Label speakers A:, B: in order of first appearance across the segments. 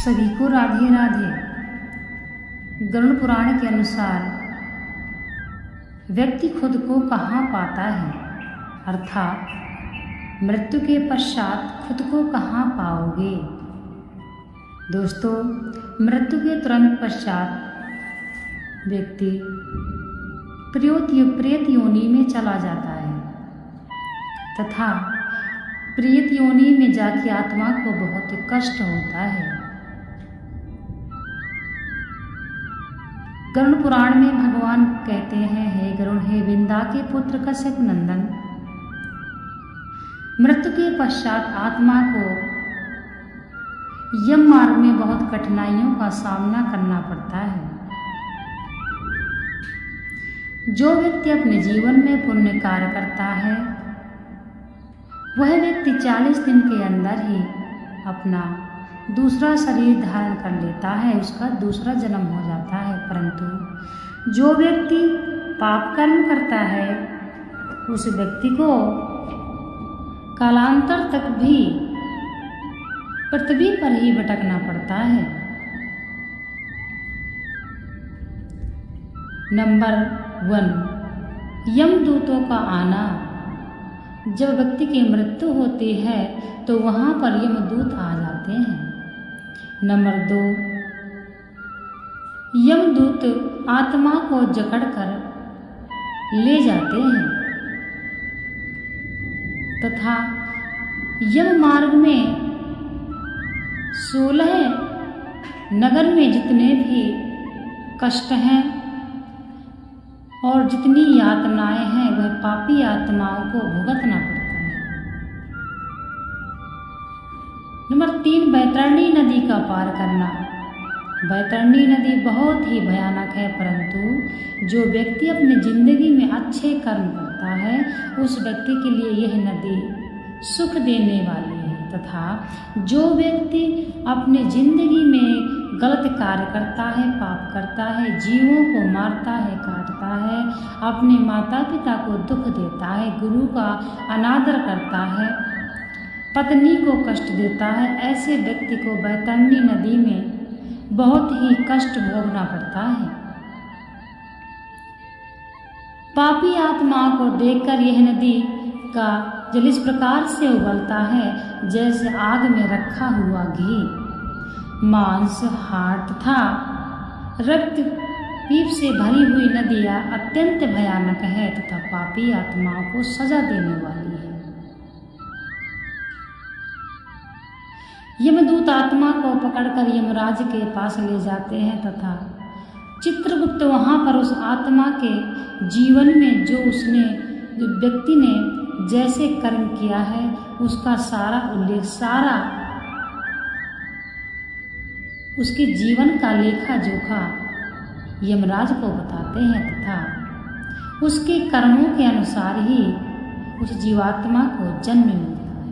A: सभी को राधे राधे। गरुड़ पुराण के अनुसार व्यक्ति खुद को कहाँ पाता है, अर्थात मृत्यु के पश्चात खुद को कहाँ पाओगे। दोस्तों, मृत्यु के तुरंत पश्चात व्यक्ति प्रेत योनि में चला जाता है तथा प्रेत योनि में जाके आत्मा को बहुत कष्ट होता है। गरुड़ पुराण में भगवान कहते हैं, हे गरुड़, हे विंदा के पुत्र कश्यप नंदन, मृत्यु के पश्चात आत्मा को यम मार्ग में बहुत कठिनाइयों का सामना करना पड़ता है। जो व्यक्ति अपने जीवन में पुण्य कार्य करता है वह व्यक्ति 40 दिन के अंदर ही अपना दूसरा शरीर धारण कर लेता है, उसका दूसरा जन्म हो जाता है। परंतु जो व्यक्ति पाप कर्म करता है उस व्यक्ति को कालांतर तक भी पृथ्वी पर ही भटकना पड़ता है। नंबर 1, यमदूतों का आना। जब व्यक्ति की मृत्यु होती है तो वहां पर यमदूत आ जाते हैं। नंबर 2, यमदूत आत्मा को जकड़कर ले जाते हैं तथा यम मार्ग में 16 नगर में जितने भी कष्ट हैं और जितनी यातनाएं हैं वह पापी आत्माओं को भुगतना पड़ता है। नंबर 3, बैतरणी नदी का पार करना। बैतरणी नदी बहुत ही भयानक है, परंतु जो व्यक्ति अपनी जिंदगी में अच्छे कर्म करता है उस व्यक्ति के लिए यह नदी सुख देने वाली है। तथा जो व्यक्ति अपने जिंदगी में गलत कार्य करता है, पाप करता है, जीवों को मारता है, काटता है, अपने माता पिता को दुख देता है, गुरु का अनादर करता है, पत्नी को कष्ट देता है, ऐसे व्यक्ति को बैतरणी नदी में बहुत ही कष्ट भोगना पड़ता है। पापी आत्माओं को देखकर यह नदी का जल इस प्रकार से उबलता है जैसे आग में रखा हुआ घी। मांस, हाड़ तथा रक्त पीप से भरी हुई नदियाँ अत्यंत भयानक है तथा पापी आत्माओं को सजा देने वाली है। यमदूत आत्मा को पकड़कर यमराज के पास ले जाते हैं तथा चित्रगुप्त वहां पर उस आत्मा के जीवन में जो व्यक्ति ने जैसे कर्म किया है उसका सारा उल्लेख, सारा उसके जीवन का लेखा जोखा यमराज को बताते हैं तथा उसके कर्मों के अनुसार ही उस जीवात्मा को जन्म मिलता है।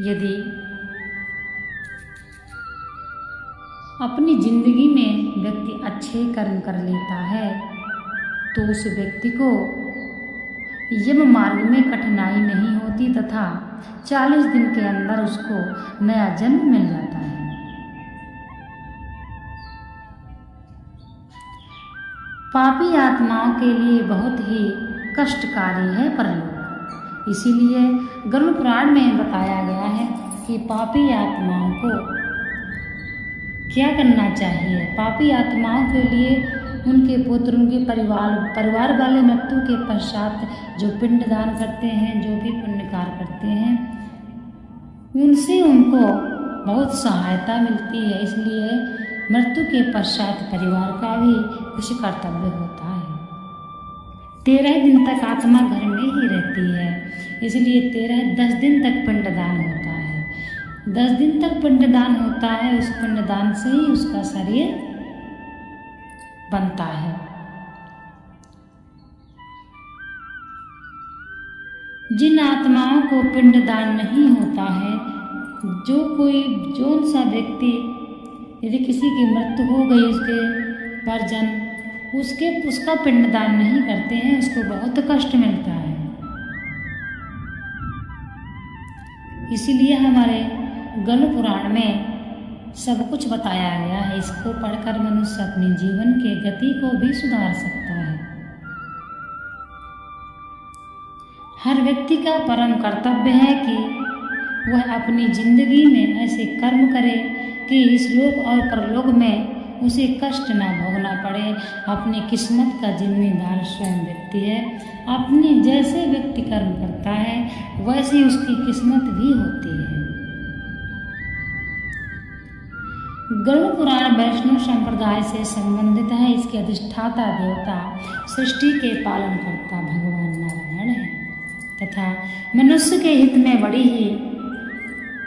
A: यदि अपनी जिंदगी में व्यक्ति अच्छे कर्म कर लेता है तो उस व्यक्ति को यम मार्ग में कठिनाई नहीं होती तथा 40 दिन के अंदर उसको नया जन्म मिल जाता है। पापी आत्माओं के लिए बहुत ही कष्टकारी है परलोक। इसीलिए गरुड़ पुराण में बताया गया है कि पापी आत्माओं को क्या करना चाहिए। पापी आत्माओं के लिए उनके पुत्र, उनके परिवार वाले मृत्यु के पश्चात जो पिंडदान करते हैं, जो भी पुण्य कार्य करते हैं, उनसे उनको बहुत सहायता मिलती है। इसलिए मृत्यु के पश्चात परिवार का भी कुछ कर्तव्य होता है। 13 दिन तक आत्मा घर में ही रहती है, इसलिए 10 दिन तक पिंडदान होता है। 10 दिन तक पिंडदान होता है, उस पिंडदान से ही उसका शरीर बनता है। जिन आत्माओं को पिंडदान नहीं होता है, जो सा व्यक्ति यदि किसी की मृत्यु हो गई, उसके परिजन उसका पिंडदान नहीं करते हैं, उसको बहुत कष्ट मिलता है। इसीलिए हमारे गरुड़ पुराण में सब कुछ बताया गया है। इसको पढ़कर मनुष्य अपने जीवन के गति को भी सुधार सकता है। हर व्यक्ति का परम कर्तव्य है कि वह अपनी जिंदगी में ऐसे कर्म करे कि इस लोक और परलोक में उसे कष्ट न भोगना पड़े। अपनी किस्मत का जिम्मेदार स्वयं व्यक्ति है। अपने जैसे व्यक्ति कर्म करता है वैसी उसकी किस्मत भी होती है। गरुड़ पुराण वैष्णव संप्रदाय से संबंधित है। इसके अधिष्ठाता देवता सृष्टि के पालनकर्ता भगवान नारायण है तथा मनुष्य के हित में बड़ी ही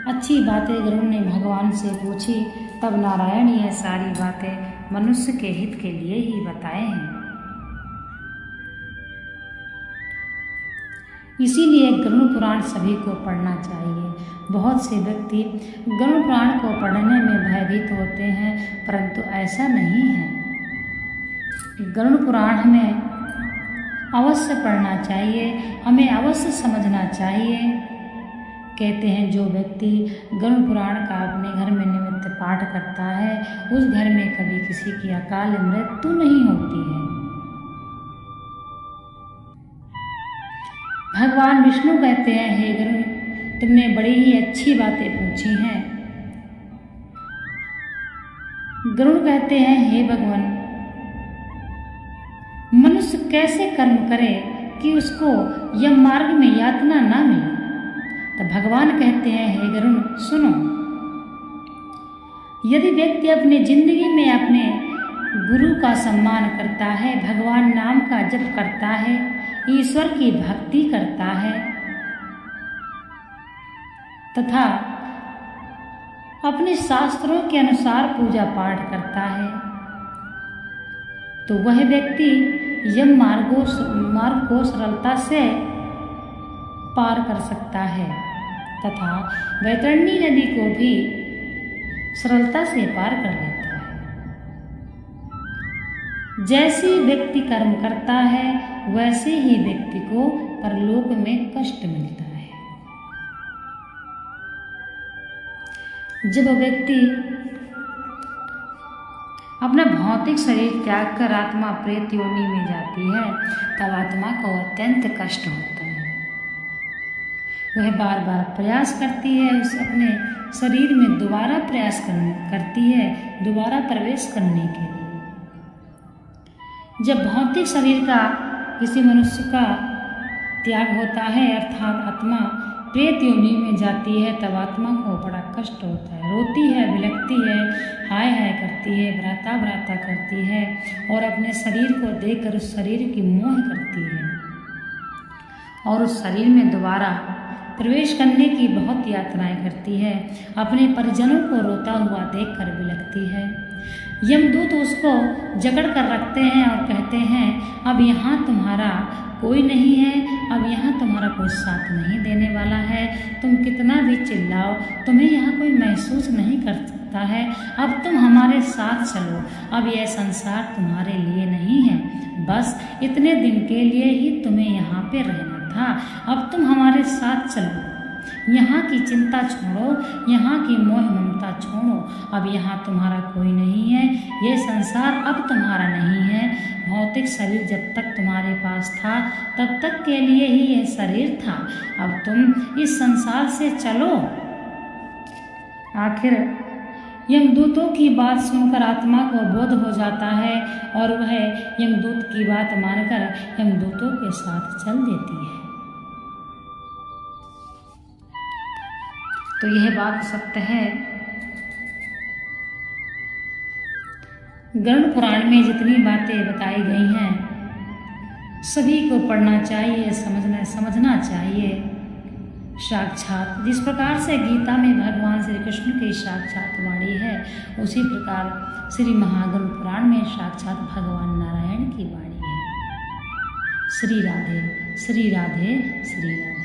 A: अच्छी बातें गरुड़ ने भगवान से पूछी। तब नारायण यह सारी बातें मनुष्य के हित के लिए ही बताए हैं। इसीलिए गरुड़ पुराण सभी को पढ़ना चाहिए। बहुत से व्यक्ति गरुड़ पुराण को पढ़ने में भयभीत होते हैं, परंतु ऐसा नहीं है। गरुड़ पुराण हमें अवश्य पढ़ना चाहिए, हमें अवश्य समझना चाहिए। कहते हैं जो व्यक्ति गरुड़ पुराण का अपने घर में नियमित पाठ करता है उस घर में कभी किसी की अकाल मृत्यु नहीं होती है। भगवान विष्णु कहते हैं, हे गरुड़, तुमने बड़ी ही अच्छी बातें पूछी हैं। गरुड़ कहते हैं, हे भगवान, मनुष्य कैसे कर्म करे कि उसको यम मार्ग में यातना ना मिले। तो भगवान कहते हैं, हे गरुड़ सुनो, यदि व्यक्ति अपनी जिंदगी में अपने गुरु का सम्मान करता है, भगवान नाम का जप करता है, ईश्वर की भक्ति करता है तथा अपने शास्त्रों के अनुसार पूजा पाठ करता है, तो वह व्यक्ति यम मार्ग को सरलता से पार कर सकता है तथा वैतरणी नदी को भी सरलता से पार कर लेता है। जैसे व्यक्ति कर्म करता है वैसे ही व्यक्ति को परलोक में कष्ट मिलता है। जब व्यक्ति अपना भौतिक शरीर त्याग कर आत्मा प्रेत योनि में जाती है तब आत्मा को अत्यंत कष्ट होता है। वह बार बार प्रयास करती है, उस अपने शरीर में दोबारा प्रयास करती है दोबारा प्रवेश करने के लिए। जब भौतिक शरीर का किसी मनुष्य का त्याग होता है अर्थात आत्मा प्रेत योनि में जाती है तब आत्मा को बड़ा कष्ट होता है, रोती है, बिलखती है, हाय हाय करती है, भ्राता भ्राता करती है और अपने शरीर को देखकर उस शरीर की मोह करती है और उस शरीर में दोबारा प्रवेश करने की बहुत यातनाएं करती है। अपने परिजनों को रोता हुआ देखकर बिलखती है। यमदूत उसको जकड़ कर रखते हैं और कहते हैं, अब यहाँ तुम्हारा कोई नहीं है, अब यहाँ तुम्हारा कोई साथ नहीं देने वाला है। तुम कितना भी चिल्लाओ तुम्हें यहाँ कोई महसूस नहीं कर सकता है। अब तुम हमारे साथ चलो, अब यह संसार तुम्हारे लिए नहीं है, बस इतने दिन के लिए ही तुम्हें यहाँ पे रहना था। अब तुम हमारे साथ चलो, यहाँ की चिंता छोड़ो, यहाँ की मोह ममता छोड़ो। अब यहाँ तुम्हारा कोई नहीं है, ये संसार अब तुम्हारा नहीं है। भौतिक शरीर जब तक तुम्हारे पास था तब तक के लिए ही यह शरीर था, अब तुम इस संसार से चलो। आखिर यमदूतों की बात सुनकर आत्मा को बोध हो जाता है और वह यमदूत की बात मानकर यमदूतों के साथ चल देती है। तो यह बात सत्य है। गरुड़ पुराण में जितनी बातें बताई गई हैं सभी को पढ़ना चाहिए, समझना चाहिए। साक्षात जिस प्रकार से गीता में भगवान श्री कृष्ण की साक्षात वाणी है उसी प्रकार श्री महागरुड़ पुराण में साक्षात भगवान नारायण की वाणी है। श्री राधे श्री राधे श्री राधे।